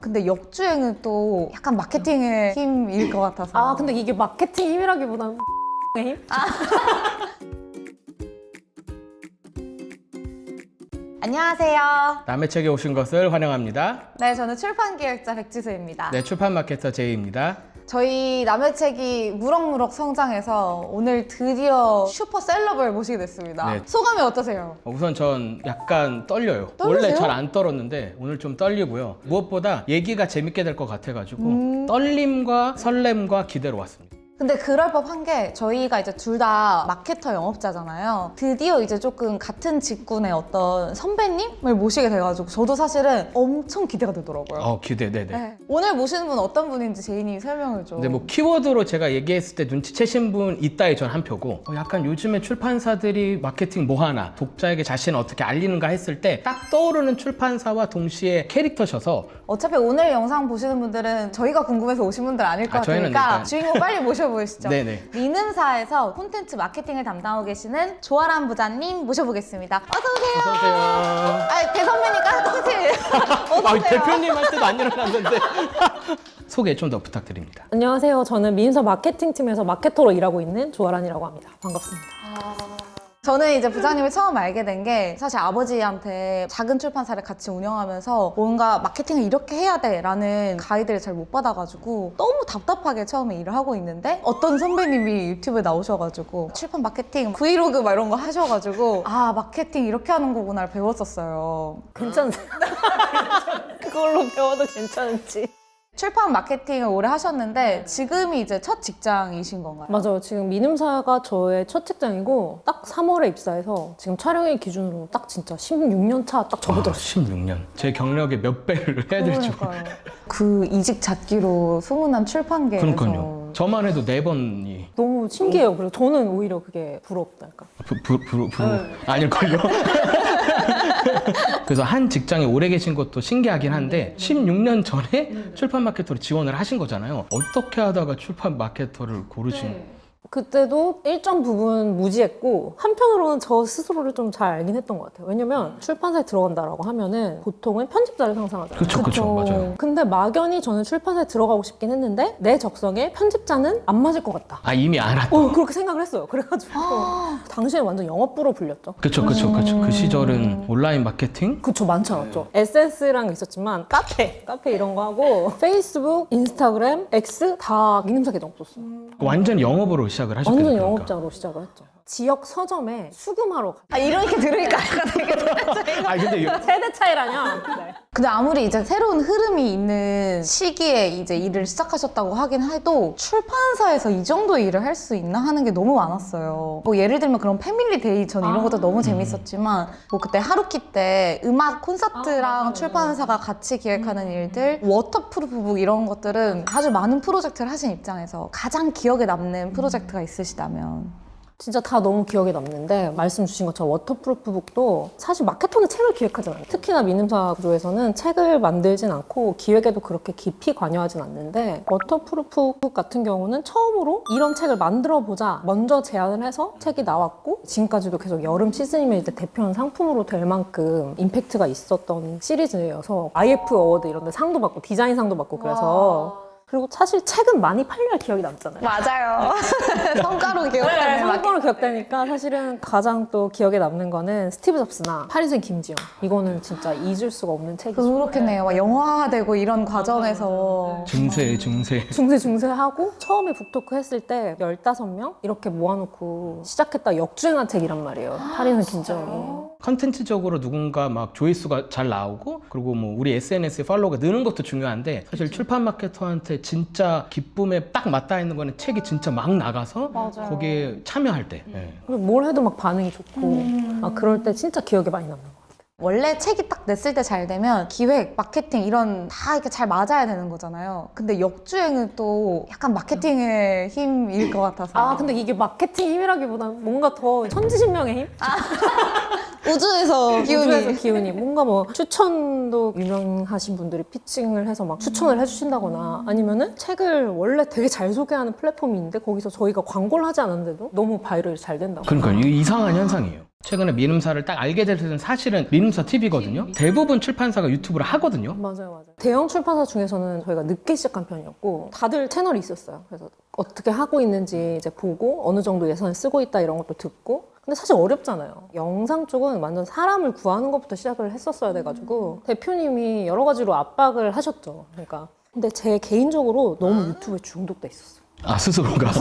근데 역주행은 또 약간 마케팅의 힘일 것 같아서. 아 근데 이게 마케팅 힘이라기보다는 힘? 안녕하세요. 남의 책에 오신 것을 환영합니다. 네, 저는 출판기획자 백지수입니다. 네, 출판 마케터 제이입니다. 저희 남의 책이 무럭무럭 성장해서 오늘 드디어 슈퍼셀럽을 모시게 됐습니다. 네. 소감이 어떠세요? 우선 전 약간 떨려요. 떨리세요? 원래 잘 안 떨었는데 오늘 좀 떨리고요. 무엇보다 얘기가 재밌게 될 것 같아가지고 떨림과 설렘과 기대로 왔습니다. 근데 그럴 법한 게 저희가 이제 둘 다 마케터 영업자잖아요. 드디어 이제 조금 같은 직군의 어떤 선배님을 모시게 돼가지고 저도 사실은 엄청 기대가 되더라고요. 기대, 네네. 네. 오늘 모시는 분 어떤 분인지 제이님이 설명을 좀. 근데 뭐 키워드로 제가 얘기했을 때 눈치채신 분 있다에 전 한 표고 약간 요즘에 출판사들이 마케팅 뭐 하나 독자에게 자신을 어떻게 알리는가 했을 때 딱 떠오르는 출판사와 동시에 캐릭터셔서 어차피 오늘 영상 보시는 분들은 저희가 궁금해서 오신 분들 아닐 것 저희는 같으니까 일단- 주인공 빨리 모셔보시죠. 네네. 미눔사에서 콘텐츠 마케팅을 담당하고 계시는 조아람 부장님 모셔보겠습니다. 어서오세요. 어서오세요. 아, 대선배니까 똑같이. 어서오세요. 대표님 할 때도 안 일어났는데 소개 좀 더 부탁드립니다. 안녕하세요. 저는 민서 마케팅팀에서 마케터로 일하고 있는 조아란이라고 합니다. 반갑습니다. 저는 이제 부장님을 처음 알게 된 게 사실 아버지한테 작은 출판사를 같이 운영하면서 뭔가 마케팅을 이렇게 해야 돼 라는 가이드를 잘 못 받아가지고 너무 답답하게 처음에 일을 하고 있는데 어떤 선배님이 유튜브에 나오셔가지고 출판 마케팅 브이로그 막 이런 거 하셔가지고 아 마케팅 이렇게 하는 거구나 배웠었어요. 괜찮으세요? 그걸로 배워도 괜찮은지. 출판 마케팅을 오래 하셨는데 지금이 이제 첫 직장이신 건가요? 맞아요. 지금 미눔사가 저의 첫 직장이고 딱 3월에 입사해서 지금 촬영일 기준으로 딱 진짜 16년 차 딱 접어들었어요. 16년. 제 경력의 몇 배를 해야 될지 모르겠어요. 그러니까요. 그 이직 잣기로 소문난 출판계에서 그러니까요. 저만 해도 4번이 너무 신기해요. 그래서 저는 오히려 그게 부럽달까. 아닐걸요? 그래서 한 직장에 오래 계신 것도 신기하긴 한데 16년 전에 출판 마케터로 지원을 하신 거잖아요. 어떻게 하다가 출판 마케터를 고르신 그때도 일정 부분 무지했고 한편으로는 저 스스로를 좀 잘 알긴 했던 것 같아요. 왜냐면 출판사에 들어간다라고 하면은 보통은 편집자를 상상하잖아요. 그쵸, 맞아요. 근데 막연히 저는 출판사에 들어가고 싶긴 했는데 내 적성에 편집자는 안 맞을 것 같다. 아 이미 알았다. 그렇게 생각을 했어요. 그래가지고 당시에 완전 영업부로 불렸죠. 그쵸. 그 시절은 온라인 마케팅? 그쵸, 많지 않았죠. SNS랑 있었지만 카페 이런 거 하고 페이스북, 인스타그램, X 다 미눔사 계정 없었어요. 완전 영업으로 시작을 하셨겠네요. 완전 그러니까. 영업자로 시작을 했죠. 지역 서점에 수금하러 가. 아 이렇게 들으니까 약간 되게 아니 근데 세대 차이라뇨. 네. 근데 아무리 이제 새로운 흐름이 있는 시기에 이제 일을 시작하셨다고 하긴 해도 출판사에서 이 정도 일을 할 수 있나 하는 게 너무 많았어요. 뭐 예를 들면 그런 패밀리 데이 전 이런 것도 너무 재밌었지만 뭐 그때 하루키 때 음악 콘서트랑 출판사가 같이 기획하는 일들 워터프루프북 이런 것들은 아주 많은 프로젝트를 하신 입장에서 가장 기억에 남는 프로젝트가 있으시다면 진짜 다 너무 기억에 남는데 말씀 주신 것처럼 워터프루프북도 사실 마케터는 책을 기획하잖아요. 특히나 미눔사 구조에서는 책을 만들진 않고 기획에도 그렇게 깊이 관여하진 않는데 워터프루프북 같은 경우는 처음으로 이런 책을 만들어보자 먼저 제안을 해서 책이 나왔고 지금까지도 계속 여름 시즌이면 이제 대표한 상품으로 될 만큼 임팩트가 있었던 시리즈여서 IF 어워드 이런 데 상도 받고 디자인상도 받고 그래서 그리고 사실 책은 많이 팔려야 기억이 남잖아요. 맞아요. 성과로 기억하는 성과로 기억되니까 사실은 가장 또 기억에 남는 거는 스티브 잡스나 파리생 김지영. 이거는 진짜 잊을 수가 없는 책이죠. 그렇겠네요. 막 영화화되고 이런 과정에서 증세 중세하고 처음에 북토크 했을 때 15명 이렇게 모아놓고 시작했다 역주행한 책이란 말이에요. 파리생 김지영이. 컨텐츠적으로 누군가 막 조회수가 잘 나오고 그리고 뭐 우리 SNS에 팔로워가 느는 것도 중요한데 사실 출판 마케터한테 진짜 기쁨에 딱 맞닿아 있는 거는 책이 진짜 막 나가서 맞아요. 거기에 참여할 때 그리고 뭘 해도 막 반응이 좋고 그럴 때 진짜 기억에 많이 남는 것 같아요. 원래 책이 딱 냈을 때 잘 되면 기획, 마케팅 이런 다 이렇게 잘 맞아야 되는 거잖아요. 근데 역주행은 또 약간 마케팅의 힘일 것 같아서. 근데 이게 마케팅 힘이라기보다는 뭔가 더 천지신명의 힘? 우주에서 기운이. 우주에서 기운이 뭔가 뭐 추천도 유명하신 분들이 피칭을 해서 막 추천을 해주신다거나 아니면은 책을 원래 되게 잘 소개하는 플랫폼이 있는데 거기서 저희가 광고를 하지 않았는데도 너무 바이럴이 잘 된다고. 그러니까 이게 이상한 현상이에요. 최근에 민음사를 딱 알게 될 때는 사실은 민음사 TV거든요. 대부분 출판사가 유튜브를 하거든요. 맞아요. 대형 출판사 중에서는 저희가 늦게 시작한 편이었고 다들 채널이 있었어요. 그래서 어떻게 하고 있는지 이제 보고 어느 정도 예산을 쓰고 있다 이런 것도 듣고. 근데 사실 어렵잖아요. 영상 쪽은 완전 사람을 구하는 것부터 시작을 했었어야 돼가지고 대표님이 여러 가지로 압박을 하셨죠. 그러니까 근데 제 개인적으로 너무 유튜브에 중독돼 있었어요. 아, 스스로가.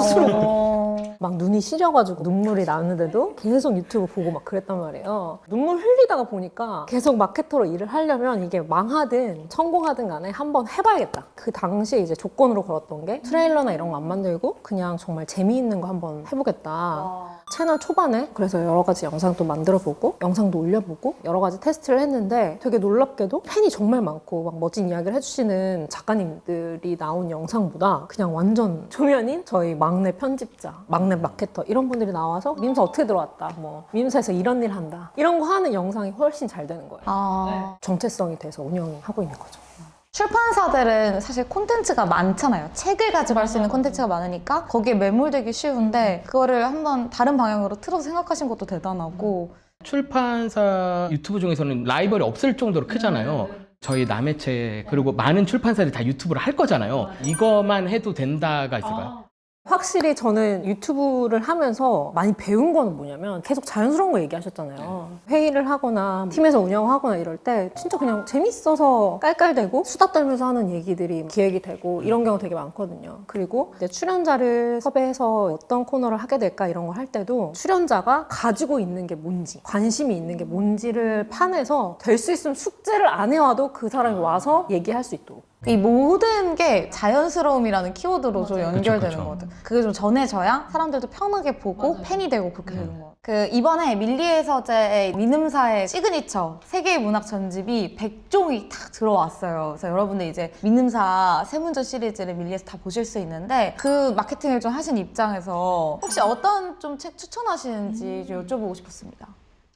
막 눈이 시려가지고 눈물이 나는데도 계속 유튜브 보고 막 그랬단 말이에요. 눈물 흘리다가 보니까 계속 마케터로 일을 하려면 이게 망하든 성공하든 간에 한번 해봐야겠다. 그 당시에 이제 조건으로 걸었던 게 트레일러나 이런 거 안 만들고 그냥 정말 재미있는 거 한번 해보겠다. 채널 초반에 그래서 여러 가지 영상도 만들어보고 영상도 올려보고 여러 가지 테스트를 했는데 되게 놀랍게도 팬이 정말 많고 막 멋진 이야기를 해주시는 작가님들이 나온 영상보다 그냥 완전 초면인 저희 막내 편집자, 막내 마케터 이런 분들이 나와서 민음사 어떻게 들어왔다, 뭐 민음사에서 이런 일 한다 이런 거 하는 영상이 훨씬 잘 되는 거예요. 정체성이 돼서 운영하고 있는 거죠. 출판사들은 사실 콘텐츠가 많잖아요. 책을 가지고 할 수 있는 콘텐츠가 많으니까 거기에 매몰되기 쉬운데 그거를 한번 다른 방향으로 틀어서 생각하신 것도 대단하고. 출판사 유튜브 중에서는 라이벌이 없을 정도로 크잖아요. 저희 남의 책 그리고 많은 출판사들이 다 유튜브를 할 거잖아요. 이거만 해도 된다가 있을까요? 확실히 저는 유튜브를 하면서 많이 배운 거는 뭐냐면 계속 자연스러운 거 얘기하셨잖아요. 회의를 하거나 팀에서 운영하거나 이럴 때 진짜 그냥 재밌어서 깔깔대고 수다 떨면서 하는 얘기들이 기획이 되고 이런 경우 되게 많거든요. 그리고 이제 출연자를 섭외해서 어떤 코너를 하게 될까 이런 거 할 때도 출연자가 가지고 있는 게 뭔지 관심이 있는 게 뭔지를 파내서 될 수 있으면 숙제를 안 해와도 그 사람이 와서 얘기할 수 있도록. 이 모든 게 자연스러움이라는 키워드로 좀 연결되는 그쵸, 그쵸. 것 같아요. 그게 좀 전해져야 사람들도 편하게 보고 팬이 되고 그렇게 되는 것 같아요. 그 이번에 밀리의 서재의 민음사의 시그니처 세계의 문학 전집이 100종이 딱 들어왔어요. 그래서 여러분들 이제 민음사 세문전 시리즈를 밀리에서 다 보실 수 있는데 그 마케팅을 좀 하신 입장에서 혹시 어떤 좀 책 추천하시는지 좀 여쭤보고 싶었습니다.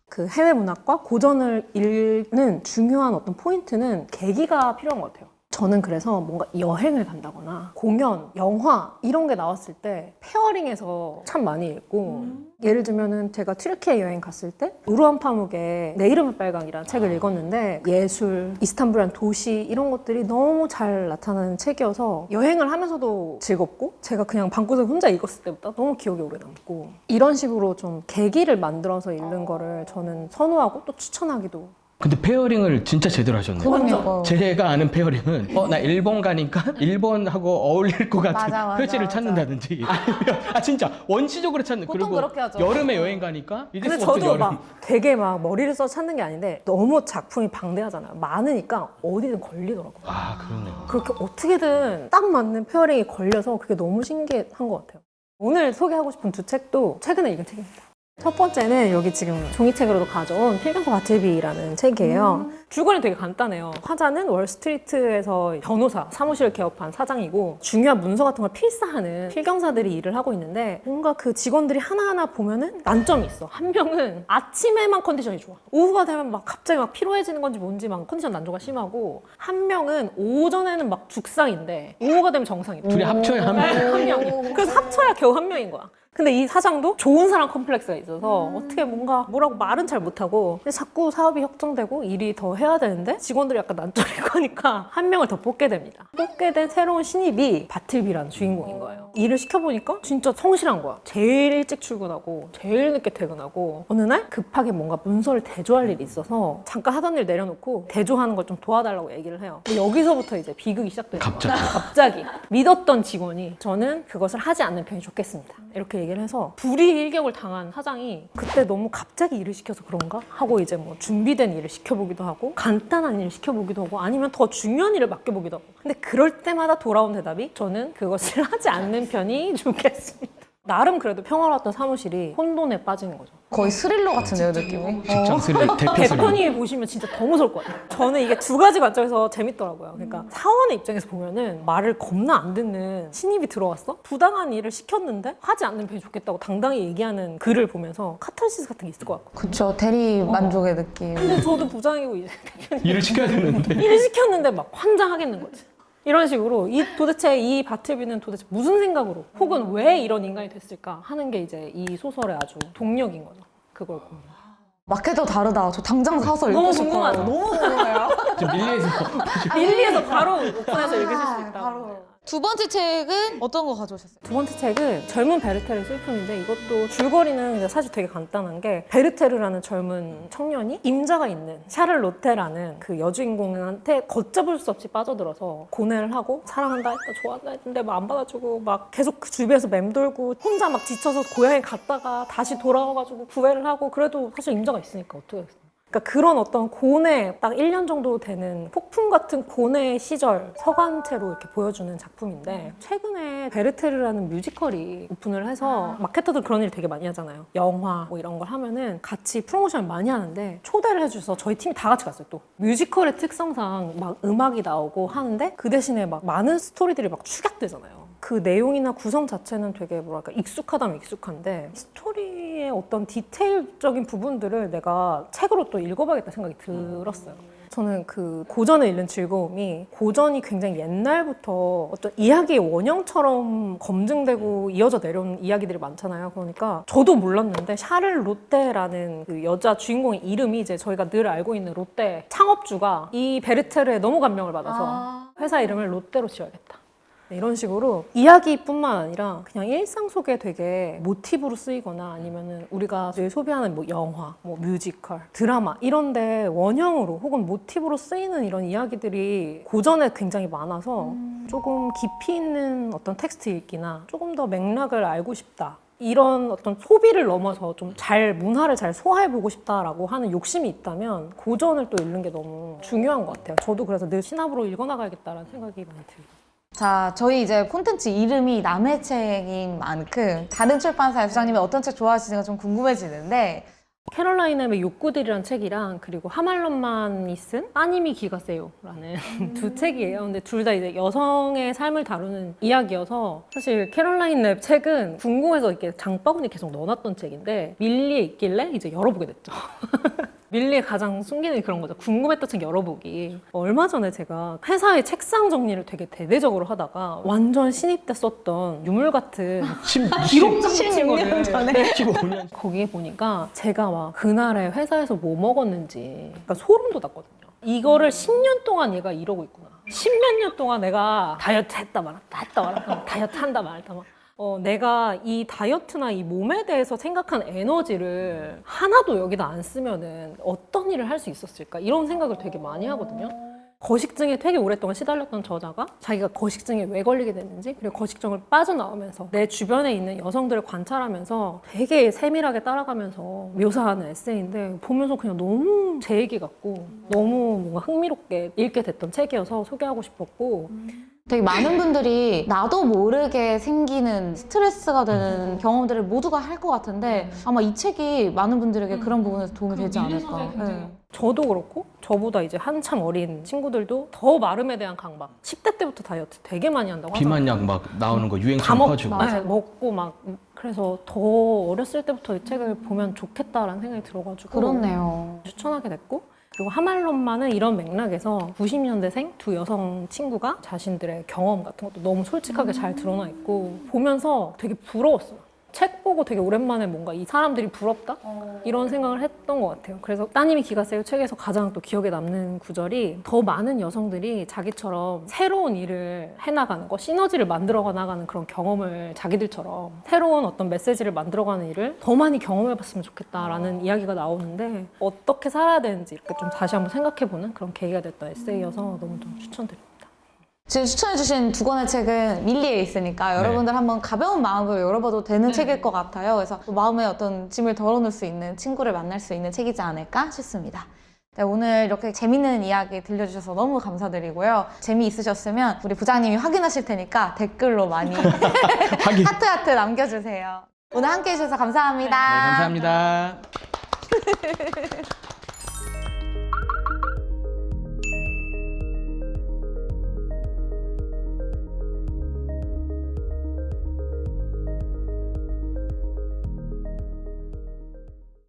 그 해외 문학과 고전을 읽는 중요한 어떤 포인트는 계기가 필요한 것 같아요. 저는 그래서 뭔가 여행을 간다거나 공연, 영화 이런 게 나왔을 때 페어링해서 참 많이 읽고 예를 들면은 제가 튀르키예 여행 갔을 때 우르안 파묵의 내 이름은 빨강이라는 책을 읽었는데 예술, 이스탄불이라는 도시 이런 것들이 너무 잘 나타나는 책이어서 여행을 하면서도 즐겁고 제가 그냥 방구석에 혼자 읽었을 때보다 너무 기억에 오래 남고 이런 식으로 좀 계기를 만들어서 읽는 거를 저는 선호하고 또 추천하기도. 근데 페어링을 진짜 제대로 하셨네요. 그러니까. 제가 아는 페어링은 나 일본 가니까 일본하고 어울릴 것 같은 맞아, 표지를 맞아. 찾는다든지 아니면 진짜 원시적으로 찾는 보통 그리고 그렇게 하죠. 여름에 여행 가니까 근데 저도 막 되게 막 머리를 써서 찾는 게 아닌데 너무 작품이 방대하잖아요. 많으니까 어디든 걸리더라고요. 아, 그러네요. 그렇게 어떻게든 딱 맞는 페어링이 걸려서 그게 너무 신기한 것 같아요. 오늘 소개하고 싶은 두 책도 최근에 읽은 책입니다. 첫 번째는 여기 지금 종이책으로도 가져온 필경서 바틀비라는 책이에요. 줄거리는 되게 간단해요. 화자는 월스트리트에서 변호사, 사무실을 개업한 사장이고 중요한 문서 같은 걸 필사하는 필경사들이 일을 하고 있는데 뭔가 그 직원들이 하나하나 보면은 난점이 있어. 한 명은 아침에만 컨디션이 좋아. 오후가 되면 막 갑자기 막 피로해지는 건지 뭔지 막 컨디션 난조가 심하고 한 명은 오전에는 막 죽상인데 오후가 되면 정상이다. 둘이 합쳐야 하면 한 명이. 그래서 합쳐야 겨우 한 명인 거야. 근데 이 사장도 좋은 사람 컴플렉스가 있어서 어떻게 뭔가 뭐라고 말은 잘 못하고 근데 자꾸 사업이 확정되고 일이 더 해야 되는데 직원들이 약간 난점일 거니까 한 명을 더 뽑게 됩니다. 뽑게 된 새로운 신입이 바틀비라는 주인공인 거예요. 일을 시켜보니까 진짜 성실한 거야. 제일 일찍 출근하고 제일 늦게 퇴근하고 어느 날 급하게 뭔가 문서를 대조할 일이 있어서 잠깐 하던 일 내려놓고 대조하는 걸 좀 도와달라고 얘기를 해요. 근데 여기서부터 이제 비극이 시작돼요. 갑자기 믿었던 직원이 저는 그것을 하지 않는 편이 좋겠습니다. 이렇게 얘기를 해서 불이일격을 당한 사장이 그때 너무 갑자기 일을 시켜서 그런가? 하고 이제 뭐 준비된 일을 시켜보기도 하고 간단한 일을 시켜보기도 하고 아니면 더 중요한 일을 맡겨보기도 하고 근데 그럴 때마다 돌아온 대답이 저는 그것을 하지 않는 편이 좋겠습니다. 나름 그래도 평화로웠던 사무실이 혼돈에 빠지는 거죠. 거의 스릴러 같은데요, 느낌이? 직장 스릴 대표 스릴. 대표님이 보시면 진짜 더 무서울 것 같아요. 저는 이게 두 가지 관점에서 재밌더라고요. 그러니까 사원의 입장에서 보면은 말을 겁나 안 듣는 신입이 들어왔어? 부당한 일을 시켰는데 하지 않는 편이 좋겠다고 당당히 얘기하는 글을 보면서 카타르시스 같은 게 있을 것 같고. 그쵸, 대리 만족의 느낌. 근데 저도 부장이고 이제 일을 시켜야 되는데. 일을 시켰는데 막 환장하겠는 거지. 이런 식으로 도대체 이 바틀비는 도대체 무슨 생각으로 혹은 왜 이런 인간이 됐을까 하는 게 이제 이 소설의 아주 동력인 거죠. 그걸 보면. 마켓도 다르다. 저 당장 사서 읽고 너무 싶어요. 궁금하죠? 너무 궁금해요. 지금 밀리에서 밀리에서 바로 오픈해서 읽으실 수 있다. 바로. 두 번째 책은 어떤 거 가져오셨어요? 두 번째 책은 젊은 베르테르의 슬픔인데 이것도 줄거리는 이제 사실 되게 간단한 게 베르테르라는 젊은 청년이 임자가 있는 샤를로테라는 그 여주인공한테 걷잡을 수 없이 빠져들어서 고뇌를 하고 사랑한다 했다 좋아한다 했는데 막 안 받아주고 막 계속 그 주변에서 맴돌고 혼자 막 지쳐서 고향에 갔다가 다시 돌아와가지고 구애를 하고 그래도 사실 임자가 있으니까 어떻게 하겠어요. 그러니까 그런 어떤 고뇌, 딱 1년 정도 되는 폭풍 같은 고뇌의 시절 서간체로 이렇게 보여주는 작품인데 최근에 베르테르라는 뮤지컬이 오픈을 해서 마케터들 그런 일 되게 많이 하잖아요. 영화 뭐 이런 걸 하면은 같이 프로모션을 많이 하는데 초대를 해주셔서 저희 팀이 다 같이 갔어요 또. 뮤지컬의 특성상 막 음악이 나오고 하는데 그 대신에 막 많은 스토리들이 막 축약되잖아요. 그 내용이나 구성 자체는 되게 뭐랄까 익숙하다면 익숙한데 스토리의 어떤 디테일적인 부분들을 내가 책으로 또 읽어봐야겠다 생각이 들었어요. 저는 그 고전을 읽는 즐거움이 고전이 굉장히 옛날부터 어떤 이야기의 원형처럼 검증되고 이어져 내려온 이야기들이 많잖아요. 그러니까 저도 몰랐는데 샤를로테라는 그 여자 주인공의 이름이 이제 저희가 늘 알고 있는 롯데 창업주가 이 베르테르에 너무 감명을 받아서 회사 이름을 롯데로 지어야겠다. 이런 식으로 이야기뿐만 아니라 그냥 일상 속에 되게 모티브로 쓰이거나 아니면은 우리가 늘 소비하는 뭐 영화, 뭐 뮤지컬, 드라마 이런데 원형으로 혹은 모티브로 쓰이는 이런 이야기들이 고전에 굉장히 많아서 조금 깊이 있는 어떤 텍스트 읽기나 조금 더 맥락을 알고 싶다. 이런 어떤 소비를 넘어서 좀 문화를 잘 소화해보고 싶다라고 하는 욕심이 있다면 고전을 또 읽는 게 너무 중요한 것 같아요. 저도 그래서 늘 신압으로 읽어나가야겠다라는 생각이 많이 들어요. 자, 저희 이제 콘텐츠 이름이 남의 책인 만큼 다른 출판사의 부장님이 어떤 책 좋아하시는가 좀 궁금해지는데 캐롤라인의 욕구들이라는 책이랑 그리고 하말런만이 쓴 따님이 기가 세요라는 두 책이에요. 근데 둘 다 이제 여성의 삶을 다루는 이야기여서 사실 캐롤라인 랩 책은 궁금해서 이렇게 장바구니 계속 넣어놨던 책인데 밀리에 있길래 이제 열어보게 됐죠. 밀리의 가장 숨기는 그런 거죠. 궁금했던 책 열어보기. 얼마 전에 제가 회사의 책상 정리를 되게 대대적으로 하다가 완전 신입 때 썼던 유물 같은 기록장 같은 거를 15년 거기에 보니까 제가 막 그날에 회사에서 뭐 먹었는지 그러니까 소름 돋았거든요. 이거를 10년 동안 얘가 이러고 있구나. 10몇 년 동안 내가 다이어트 했다 말았다 다이어트 한다 말았다 막. 내가 이 다이어트나 이 몸에 대해서 생각한 에너지를 하나도 여기다 안 쓰면은 어떤 일을 할 수 있었을까? 이런 생각을 되게 많이 하거든요. 거식증에 되게 오랫동안 시달렸던 저자가 자기가 거식증에 왜 걸리게 됐는지 그리고 거식증을 빠져나오면서 내 주변에 있는 여성들을 관찰하면서 되게 세밀하게 따라가면서 묘사하는 에세이인데 보면서 그냥 너무 제 얘기 같고 너무 뭔가 흥미롭게 읽게 됐던 책이어서 소개하고 싶었고 되게 많은 분들이 나도 모르게 생기는 스트레스가 되는 경험들을 모두가 할 것 같은데 아마 이 책이 많은 분들에게 그런 부분에서 도움이 되지 않을까. 네. 저도 그렇고 저보다 이제 한참 어린 친구들도 더 마름에 대한 강박 10대 때부터 다이어트 되게 많이 한다고 하더라고요. 비만약 막 나오는 거 다 유행처럼 퍼지고 먹고 막 그래서 더 어렸을 때부터 이 책을 보면 좋겠다라는 생각이 들어가지고 그렇네요. 추천하게 됐고 그리고 하말론만은 이런 맥락에서 90년대생 두 여성 친구가 자신들의 경험 같은 것도 너무 솔직하게 잘 드러나 있고 보면서 되게 부러웠어요. 책 보고 되게 오랜만에 뭔가 이 사람들이 부럽다? 이런 생각을 했던 것 같아요. 그래서 따님이 기가 세요 책에서 가장 또 기억에 남는 구절이 더 많은 여성들이 자기처럼 새로운 일을 해나가는 거, 시너지를 만들어 나가는 그런 경험을 자기들처럼 새로운 어떤 메시지를 만들어가는 일을 더 많이 경험해봤으면 좋겠다라는 이야기가 나오는데 어떻게 살아야 되는지 이렇게 좀 다시 한번 생각해보는 그런 계기가 됐던 에세이여서 너무 좀 추천드립니다. 지금 추천해주신 두 권의 책은 밀리에 있으니까 여러분들 한번 가벼운 마음으로 열어봐도 되는 책일 것 같아요. 그래서 마음에 어떤 짐을 덜어놓을 수 있는 친구를 만날 수 있는 책이지 않을까 싶습니다. 네, 오늘 이렇게 재밌는 이야기 들려주셔서 너무 감사드리고요. 재미있으셨으면 우리 부장님이 확인하실 테니까 댓글로 많이 하트 남겨주세요. 오늘 함께 해주셔서 감사합니다. 네, 감사합니다.